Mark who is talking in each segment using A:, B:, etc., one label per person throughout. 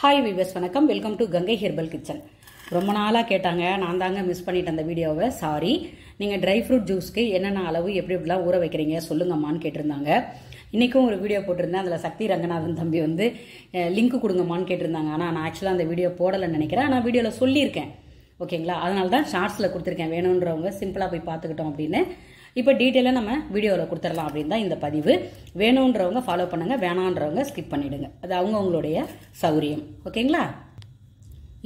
A: Hi viewers, வணக்கம். Welcome to Ganga herbal kitchen. ரொம்ப நாளாக கேட்டாங்க, நான் தாங்க மிஸ் பண்ணிட்டேன் அந்த வீடியோவை. சாரி. நீங்கள் ட்ரை ஃப்ரூட் ஜூஸ்க்கு என்னென்ன அளவு எப்படி எப்படிலாம் ஊற வைக்கிறீங்க சொல்லுங்கம்மான்னு கேட்டிருந்தாங்க. இன்றைக்கும் ஒரு வீடியோ போட்டிருந்தேன். அதில் சக்தி ரங்கநாதன் தம்பி வந்து லிங்க் கொடுங்கம்மான்னு கேட்டிருந்தாங்க. ஆனால் நான் ஆக்சுவலாக அந்த வீடியோ போடலைன்னு நினைக்கிறேன். ஆனால் வீடியோவில் சொல்லியிருக்கேன், ஓகேங்களா? அதனால தான் ஷார்ட்ஸில் கொடுத்துருக்கேன். வேணுன்றவங்க சிம்பிளாக போய் பார்த்துக்கிட்டோம் அப்படின்னு. இப்போ டீட்டெயிலாக நம்ம வீடியோவில் கொடுத்துடலாம் அப்படின்னு தான் இந்த பதிவு. வேணுன்றவங்க ஃபாலோ பண்ணுங்கள், வேணான்றவங்க ஸ்கிப் பண்ணிவிடுங்க. அது அவங்கவுங்களுடைய சௌரியம், ஓகேங்களா?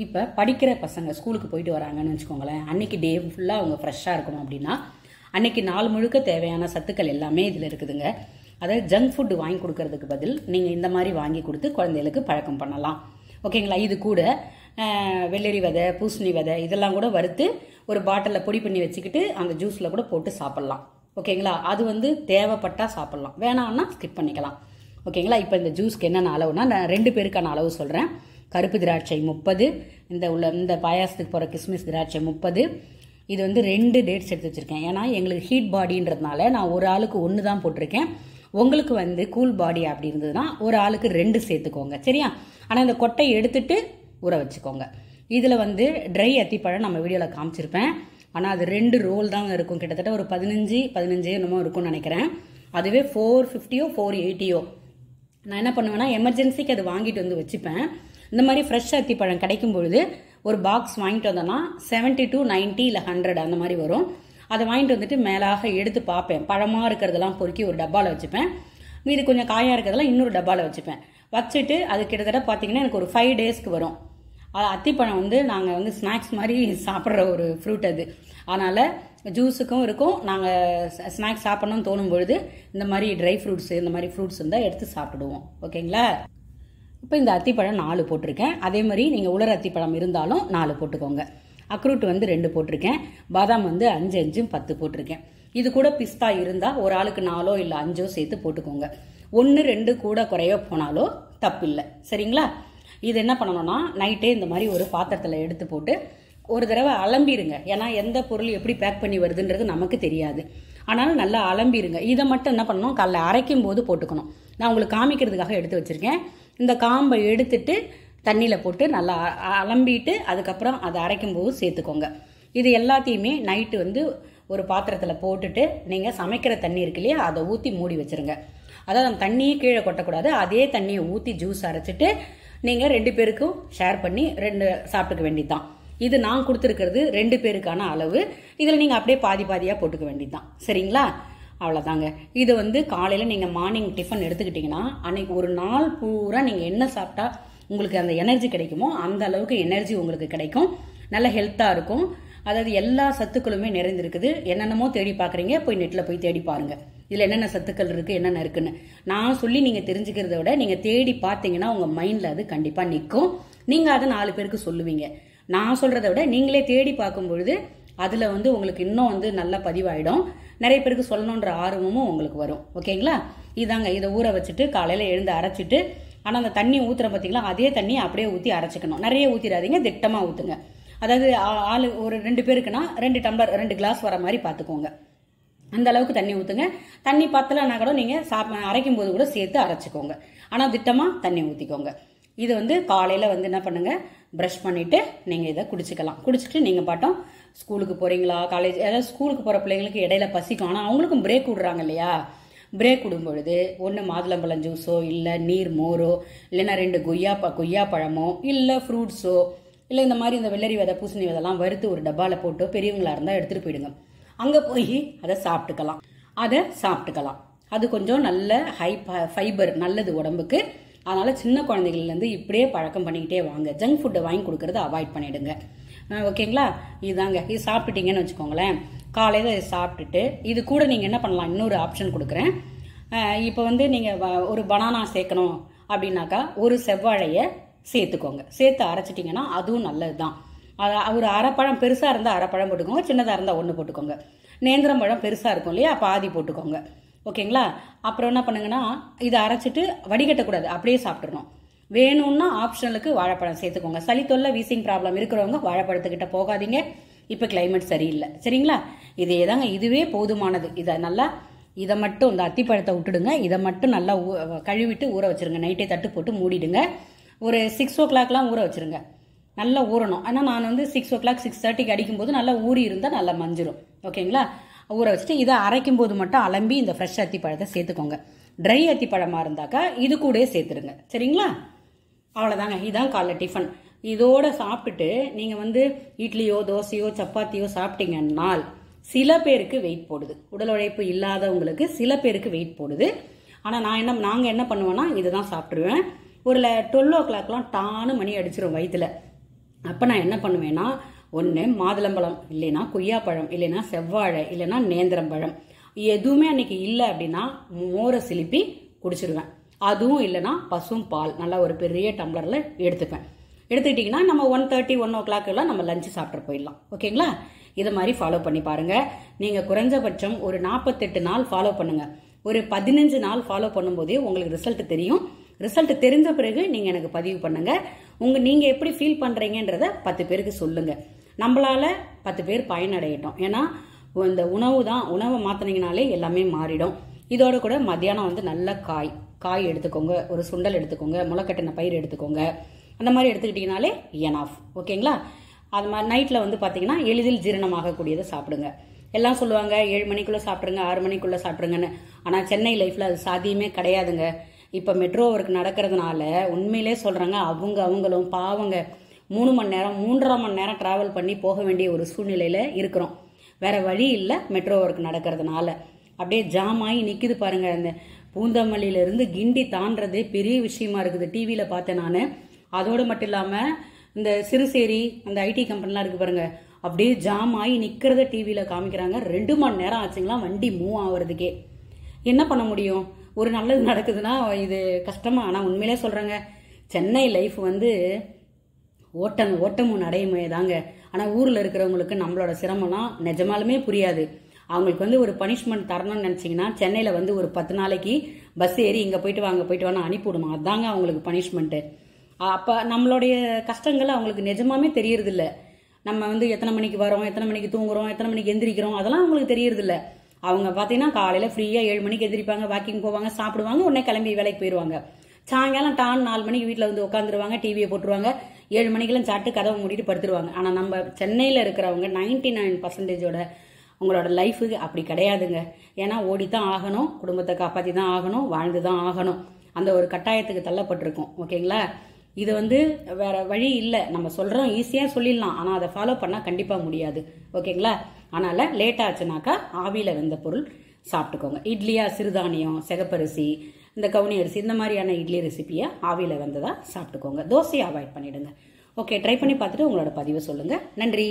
A: இப்போ படிக்கிற பசங்க ஸ்கூலுக்கு போயிட்டு வராங்கன்னு வச்சுக்கோங்களேன். அன்னைக்கு டே ஃபுல்லாக அவங்க ஃப்ரெஷ்ஷாக இருக்கணும் அப்படின்னா அன்னைக்கு நாள் முழுக்க தேவையான சத்துக்கள் எல்லாமே இதில் இருக்குதுங்க. அதாவது ஜங்க் ஃபுட்டு வாங்கி கொடுக்கறதுக்கு பதில் நீங்கள் இந்த மாதிரி வாங்கி கொடுத்து குழந்தைகளுக்கு பழக்கம் பண்ணலாம், ஓகேங்களா? இது கூட வெள்ளரி விதை, பூசணி விதை இதெல்லாம் கூட வறுத்து ஒரு பாட்டிலில் பொடி பண்ணி வச்சுக்கிட்டு அந்த ஜூஸில் கூட போட்டு சாப்பிட்லாம், ஓகேங்களா? அது வந்து தேவைப்பட்டால் சாப்பிட்லாம், வேணான்னா ஸ்கிப் பண்ணிக்கலாம், ஓகேங்களா? இப்போ இந்த ஜூஸ்க்கு என்னென்ன அளவுனா நான் 2 பேருக்கான அளவு சொல்கிறேன். கருப்பு திராட்சை 30, இந்த பாயாசத்துக்கு போகிற கிஸ்மிஸ் திராட்சை 30. இது வந்து 2 டேட்ஸ் எடுத்து வச்சுருக்கேன். ஏன்னா எங்களுக்கு ஹீட் பாடின்றதுனால நான் ஒரு ஆளுக்கு 1 தான் போட்டிருக்கேன். உங்களுக்கு வந்து கூல் பாடி அப்படி இருந்ததுன்னா ஒரு ஆளுக்கு 2 சேர்த்துக்கோங்க, சரியா? ஆனால் இந்த கொட்டையை எடுத்துட்டு ஊற வச்சுக்கோங்க. இதில் வந்து ட்ரை அத்திப்பழம் நம்ம வீடியோவில் காமிச்சிருப்பேன். ஆனால் அது 2 ரோல் தாங்க இருக்கும். கிட்டத்தட்ட ஒரு 15 என்னமோ இருக்கும்னு நினைக்கிறேன். அதுவே 450 480. நான் என்ன பண்ணுவேன்னா எமர்ஜென்சிக்கு அது வாங்கிட்டு வந்து வச்சுப்பேன். இந்த மாதிரி ஃப்ரெஷ் அத்திப்பழம் கிடைக்கும் பொழுது ஒரு பாக்ஸ் வாங்கிட்டு வந்தோன்னா 70 to 90 இல்லை 100 அந்த மாதிரி வரும். அதை வாங்கிட்டு வந்துட்டு மேலாக எடுத்து பார்ப்பேன். பழமாக இருக்கிறதெல்லாம் பொறுக்கி ஒரு டப்பாவில் வச்சுப்பேன். மீது கொஞ்சம் காயாக இருக்கிறதெல்லாம் இன்னொரு டப்பாவில் வச்சுப்பேன். வச்சுட்டு அது கிட்டத்தட்ட பார்த்தீங்கன்னா எனக்கு ஒரு 5 டேஸ்க்கு வரும். அத்திப்பழம் வந்து நாங்கள் வந்து ஸ்நாக்ஸ் மாதிரி சாப்பிட்ற ஒரு ஃப்ரூட் அது. அதனால் ஜூஸுக்கும் இருக்கும். நாங்கள் ஸ்நாக்ஸ் சாப்பிட்ணும்னு தோணும் பொழுது இந்த மாதிரி ட்ரை ஃப்ரூட்ஸ் இந்த மாதிரி ஃப்ரூட்ஸ் இருந்தால் எடுத்து சாப்பிடுவோம், ஓகேங்களா? இப்போ இந்த அத்திப்பழம் 4 போட்டிருக்கேன். அதே மாதிரி நீங்கள் உலர் அத்திப்பழம் இருந்தாலும் 4 போட்டுக்கோங்க. அக்ரூட் வந்து 2 போட்டிருக்கேன். பாதாம் வந்து 5 5 10 போட்டிருக்கேன். இது கூட பிஸ்தா இருந்தால் ஒரு ஆளுக்கு 4 இல்லை 5 சேர்த்து போட்டுக்கோங்க. 1 2 கூட குறைய போனாலோ தப்பு இல்லை, சரிங்களா? இது என்ன பண்ணணும்னா நைட்டே இந்த மாதிரி ஒரு பாத்திரத்தில் எடுத்து போட்டு ஒரு தடவை அலம்பிடுங்க. ஏன்னா எந்த பொருள் எப்படி பேக் பண்ணி வருதுன்றது நமக்கு தெரியாது. ஆனாலும் நல்லா அலம்பிடுங்க. இதை மட்டும் என்ன பண்ணணும், காலைல அரைக்கும் போது போட்டுக்கணும். நான் உங்களுக்கு காமிக்கிறதுக்காக எடுத்து வச்சிருக்கேன். இந்த காம்பை எடுத்துட்டு தண்ணியில் போட்டு நல்லா அலம்பிட்டு அதுக்கப்புறம் அதை அரைக்கும் போது சேர்த்துக்கோங்க. இது எல்லாத்தையுமே நைட்டு வந்து ஒரு பாத்திரத்தில் போட்டுட்டு நீங்கள் சமைக்கிற தண்ணி இருக்கு இல்லையா, அதை ஊற்றி மூடி வச்சிருங்க. அதாவது அந்த தண்ணியே கீழே கொட்டக்கூடாது. அதே தண்ணியை ஊற்றி ஜூஸ் அரைச்சிட்டு நீங்கள் 2 பேருக்கும் ஷேர் பண்ணி 2 சாப்பிட்டுக்க வேண்டியதுதான். இது நான் கொடுத்துருக்கிறது 2 பேருக்கான அளவு. இதில் நீங்கள் அப்படியே பாதி பாதியாக போட்டுக்க வேண்டியதுதான், சரிங்களா? அவ்வளோதாங்க. இது வந்து காலையில் நீங்கள் மார்னிங் டிஃபன் எடுத்துக்கிட்டிங்கன்னா அன்னைக்கு ஒரு நாள் பூரா நீங்கள் என்ன சாப்பிட்டா உங்களுக்கு அந்த எனர்ஜி கிடைக்குமோ அந்த அளவுக்கு எனர்ஜி உங்களுக்கு கிடைக்கும். நல்ல ஹெல்த்தாக இருக்கும். அதாவது எல்லா சத்துக்களுமே நிறைந்திருக்குது. என்னென்னமோ தேடி பார்க்குறீங்க, போய் நெட்டில் போய் தேடி பாருங்கள் இதில் என்னென்ன சத்துக்கள் இருக்குது, என்னென்ன இருக்குன்னு. நான் சொல்லி நீங்கள் தெரிஞ்சுக்கிறத விட நீங்கள் தேடி பார்த்தீங்கன்னா உங்கள் மைண்டில் அது கண்டிப்பாக நிற்கும். நீங்கள் அதை 4 பேருக்கு சொல்லுவீங்க. நான் சொல்கிறத விட நீங்களே தேடி பார்க்கும் பொழுது அதில் வந்து உங்களுக்கு இன்னும் வந்து நல்லா பதிவாயிடும். நிறைய பேருக்கு சொல்லணுன்ற ஆர்வமும் உங்களுக்கு வரும், ஓகேங்களா? இதாங்க. இதை ஊற வச்சுட்டு காலையில் எழுந்து அரைச்சிட்டு, ஆனால் அந்த தண்ணி ஊற்றுற பார்த்தீங்களா, அதே தண்ணியை அப்படியே ஊற்றி அரைச்சிக்கணும். நிறைய ஊற்றிடாதீங்க, திட்டமாக ஊற்றுங்க. அதாவது ஆளு ஒரு 2 பேருக்குன்னா 2 டம்ளர் 2 கிளாஸ் வர மாதிரி பார்த்துக்கோங்க. அந்த அளவுக்கு தண்ணி ஊற்றுங்க. தண்ணி பத்தலைன்னா கூட நீங்கள் அரைக்கும் போது கூட சேர்த்து அரைச்சிக்கோங்க. ஆனால் திட்டமாக தண்ணி ஊற்றிக்கோங்க. இது வந்து காலையில் வந்து என்ன பண்ணுங்க, ப்ரஷ் பண்ணிவிட்டு நீங்கள் இதை குடிச்சிக்கலாம். குடிச்சிட்டு நீங்கள் பாட்டும் ஸ்கூலுக்கு போகிறீங்களா, காலேஜ், ஏதாவது ஸ்கூலுக்கு போகிற பிள்ளைங்களுக்கு இடையில பசிக்கும். ஆனால் அவங்களுக்கும் பிரேக் விடுறாங்க இல்லையா? பிரேக் விடும் பொழுது ஒன்று மாதுளம்பழம் ஜூஸோ இல்லை நீர் மோரோ இல்லைன்னா 2 கொய்யா பழமோ இல்லை ஃப்ரூட்ஸோ இல்லை இந்த மாதிரி இந்த வெள்ளரி விதை, பூசணி விதெல்லாம் வறுத்து ஒரு டப்பாவில் போட்டு பெரியவங்களா இருந்தால் எடுத்துகிட்டு போயிடுங்க. அங்கே போய் அதை சாப்பிட்டுக்கலாம். அது கொஞ்சம் நல்ல ஃபைபர் நல்லது உடம்புக்கு. அதனால் சின்ன குழந்தைகள்லேருந்து இப்படியே பழக்கம் பண்ணிக்கிட்டே வாங்க. ஜங்க் ஃபுட்டை வாங்கி கொடுக்கறத அவாய்ட் பண்ணிவிடுங்க, ஓகேங்களா? இதுதாங்க. இது சாப்பிட்டுட்டீங்கன்னு வச்சுக்கோங்களேன். காலையில் இதை சாப்பிட்டுட்டு இது கூட நீங்கள் என்ன பண்ணலாம், இன்னொரு ஆப்ஷன் கொடுக்குறேன். இப்போ வந்து நீங்கள் ஒரு பனானா சேர்க்கணும் அப்படின்னாக்கா ஒரு செவ்வாழையை சேர்த்துக்கோங்க. சேர்த்து அரைச்சிட்டிங்கன்னா அதுவும் நல்லது தான். ஒரு அரைப்பழம் பெருசாக இருந்தால் அரைப்பழம் போட்டுக்கோங்க, சின்னதாக இருந்தால் 1 போட்டுக்கோங்க. நேந்திரம் பழம் பெருசாக இருக்கும் இல்லையா, பாதி போட்டுக்கோங்க, ஓகேங்களா? அப்புறம் என்ன பண்ணுங்கன்னா இதை அரைச்சிட்டு வடிகட்டக்கூடாது, அப்படியே சாப்பிட்றணும். வேணும்னா ஆப்ஷனுக்கு வாழைப்பழம் சேர்த்துக்கோங்க. சளி தொல்லை, வீசிங் ப்ராப்ளம் இருக்கிறவங்க வாழைப்பழத்துக்கிட்ட போகாதீங்க. இப்போ கிளைமேட் சரியில்லை, சரிங்களா? இதே தாங்க, இதுவே போதுமானது. இதை மட்டும் இந்த அத்திப்பழத்தை விட்டுடுங்க. இதை மட்டும் நல்லா கழுவிட்டு ஊற வச்சிருங்க. நைட்டே தட்டு போட்டு மூடிடுங்க. ஒரு 6 o'clockலாம் ஊற வச்சுருங்க. நல்லா ஊறணும். ஆனால் நான் வந்து 6 o'clock 6:30க்கு அடிக்கும்போது நல்லா ஊறி இருந்தால் நல்லா மஞ்சிரும். ஓகேங்களா? ஊற வச்சுட்டு இதை அரைக்கும் போது மட்டும் அலம்பி இந்த ஃப்ரெஷ் அத்திப்பழத்தை சேர்த்துக்கோங்க. ட்ரை அத்திப்பழமாக இருந்தாக்கா இது கூட சேர்த்துருங்க. சரிங்களா? அவ்வளோதாங்க. இதுதான் காலைல டிஃபன். இதோட சாப்பிட்டுட்டு நீங்கள் வந்து இட்லியோ தோசையோ சப்பாத்தியோ சாப்பிட்டீங்கன்னால் சில பேருக்கு வெயிட் போடுது. உடல் உழைப்பு இல்லாதவங்களுக்கு சில பேருக்கு வெயிட் போடுது. ஆனால் நாங்கள் என்ன பண்ணுவோன்னா இதுதான் சாப்பிட்ருவேன். ஒரு 12 o'clockலாம் டானு மணி அடிச்சிடும் வயிற்றுல. அப்போ நான் என்ன பண்ணுவேன்னா ஒன்று மாதுளம்பழம், இல்லைன்னா கொய்யாப்பழம், இல்லைன்னா செவ்வாழை, இல்லைன்னா நேந்திரம்பழம், எதுவுமே அன்னைக்கு இல்லை அப்படின்னா மோரை சிலிப்பி குடிச்சிருவேன். அதுவும் இல்லைன்னா பசும் பால் நல்லா ஒரு பெரிய டம்ளரில் எடுத்துப்பேன். எடுத்துக்கிட்டிங்கன்னா நம்ம 1:30 1 o'clock எல்லாம் நம்ம லஞ்சு சாப்பிட்டு போயிடலாம். ஓகேங்களா? இதை மாதிரி ஃபாலோ பண்ணி பாருங்கள். நீங்கள் குறைஞ்சபட்சம் ஒரு 48 நாள் ஃபாலோ பண்ணுங்கள். ஒரு 15 நாள் ஃபாலோ பண்ணும்போதே உங்களுக்கு ரிசல்ட் தெரியும். ரிசல்ட் தெரிஞ்ச பிறகு நீங்கள் எனக்கு பதிவு பண்ணுங்கள். நீங்கள் எப்படி ஃபீல் பண்ணுறீங்கன்றத 10 பேருக்கு சொல்லுங்கள். நம்மளால 10 பேர் பயனடையட்டும். ஏன்னா இந்த உணவை மாற்றினீங்கனாலே எல்லாமே மாறிடும். இதோட கூட மத்தியானம் வந்து நல்ல காய் எடுத்துக்கோங்க. ஒரு சுண்டல் எடுத்துக்கோங்க. முளைக்கட்டின பயிர் எடுத்துக்கோங்க. அந்த மாதிரி எடுத்துக்கிட்டிங்கனாலே எனாஃப். ஓகேங்களா? அது மாதிரி நைட்டில் வந்து பார்த்தீங்கன்னா எளிதில் ஜீரணமாகக்கூடியதை சாப்பிடுங்க. எல்லாம் சொல்லுவாங்க 7 மணிக்குள்ளே சாப்பிட்ருங்க, 6 மணிக்குள்ளே சாப்பிட்ருங்கன்னு. ஆனால் சென்னை லைஃப்பில் அது சாத்தியமே கிடையாதுங்க. இப்போ மெட்ரோ ஒர்க் நடக்கிறதுனால உண்மையிலே சொல்கிறாங்க அவங்களும் பாவங்க 3 மணி நேரம் 3.5 மணி நேரம் டிராவல் பண்ணி போக வேண்டிய ஒரு சூழ்நிலையில் இருக்கிறோம். வேற வழி இல்லை. மெட்ரோ ஒர்க் நடக்கிறதுனால அப்படியே ஜாம் ஆகி நிற்கிது பாருங்க. அந்த பூந்தமல்லியிலேருந்து கிண்டி தாண்டதே பெரிய விஷயமா இருக்குது. டிவியில் பார்த்தேன் நான். அதோடு மட்டும் இல்லாமல் இந்த சிறுசேரி அந்த ஐடி கம்பெனிலாம் இருக்குது பாருங்க, அப்படியே ஜாம் ஆகி நிற்கிறத டிவியில் காமிக்கிறாங்க. 2 மணி நேரம் ஆச்சுங்களா வண்டி மூவ் ஆகுறதுக்கே. என்ன பண்ண முடியும்? ஒரு நல்லது நடக்குதுன்னா இது கஷ்டமா? ஆனால் உண்மையிலே சொல்கிறேங்க, சென்னை லைஃப் வந்து ஓட்டமும் நடைமுறை தாங்க. ஆனால் ஊரில் இருக்கிறவங்களுக்கு நம்மளோட சிரமம்லாம் நிஜமாலுமே புரியாது. அவங்களுக்கு வந்து ஒரு பனிஷ்மெண்ட் தரணும்னு நினச்சிங்கன்னா சென்னையில் வந்து ஒரு 10 நாளைக்கு பஸ் ஏறி இங்கே போயிட்டு வான்னு அனுப்பிவிடுமா. அதாங்க அவங்களுக்கு பனிஷ்மெண்ட்டு. அப்போ நம்மளுடைய கஷ்டங்கள் அவங்களுக்கு நிஜமாமே தெரியறதில்ல. நம்ம வந்து எத்தனை மணிக்கு வரோம், எத்தனை மணிக்கு தூங்குறோம், எத்தனை மணிக்கு எந்திரிக்கிறோம், அதெல்லாம் அவங்களுக்கு தெரியறதில்ல. அவங்க பார்த்தீங்கன்னா காலையில் ஃப்ரீயாக 7 மணிக்கு எந்திரிப்பாங்க, வாக்கிங் போவாங்க, சாப்பிடுவாங்க, உடனே கிளம்பி வேலைக்கு போயிடுவாங்க. சாயங்காலம் 4 மணிக்கு வீட்டில் வந்து உட்காந்துருவாங்க, டிவியை போட்டுருவாங்க, 7 மணிக்கெல்லாம் சாப்பிட்டு கதவை மூடிட்டு படுத்துருவாங்க. ஆனால் நம்ம சென்னையில் இருக்கிறவங்க 99% உங்களோட லைஃபுக்கு அப்படி கிடையாதுங்க. ஏன்னா ஓடித்தான் ஆகணும், குடும்பத்தை காப்பாற்றி தான் ஆகணும், வாழ்ந்து தான் ஆகணும். அந்த ஒரு கட்டாயத்துக்கு தள்ளப்பட்டிருக்கோம். ஓகேங்களா? இது வந்து வேற வழி இல்லை. நம்ம சொல்கிறோம், ஈஸியாக சொல்லிடலாம். ஆனால் அதை ஃபாலோ பண்ணால் கண்டிப்பாக முடியாது. ஓகேங்களா? அதனால் லேட் ஆச்சுனாக்கா ஆவியில் வெந்த பொருள் சாப்பிட்டுக்கோங்க. இட்லியா சிறுதானியம், சிகப்பரிசி, இந்த கவுனி அரிசி, இந்த மாதிரியான இட்லி ரெசிபியை ஆவியில் வெந்ததாக சாப்பிட்டுக்கோங்க. தோசையை அவாய்ட் பண்ணிவிடுங்க. ஓகே, ட்ரை பண்ணி பார்த்துட்டு உங்களோட பதிவை சொல்லுங்கள். நன்றி.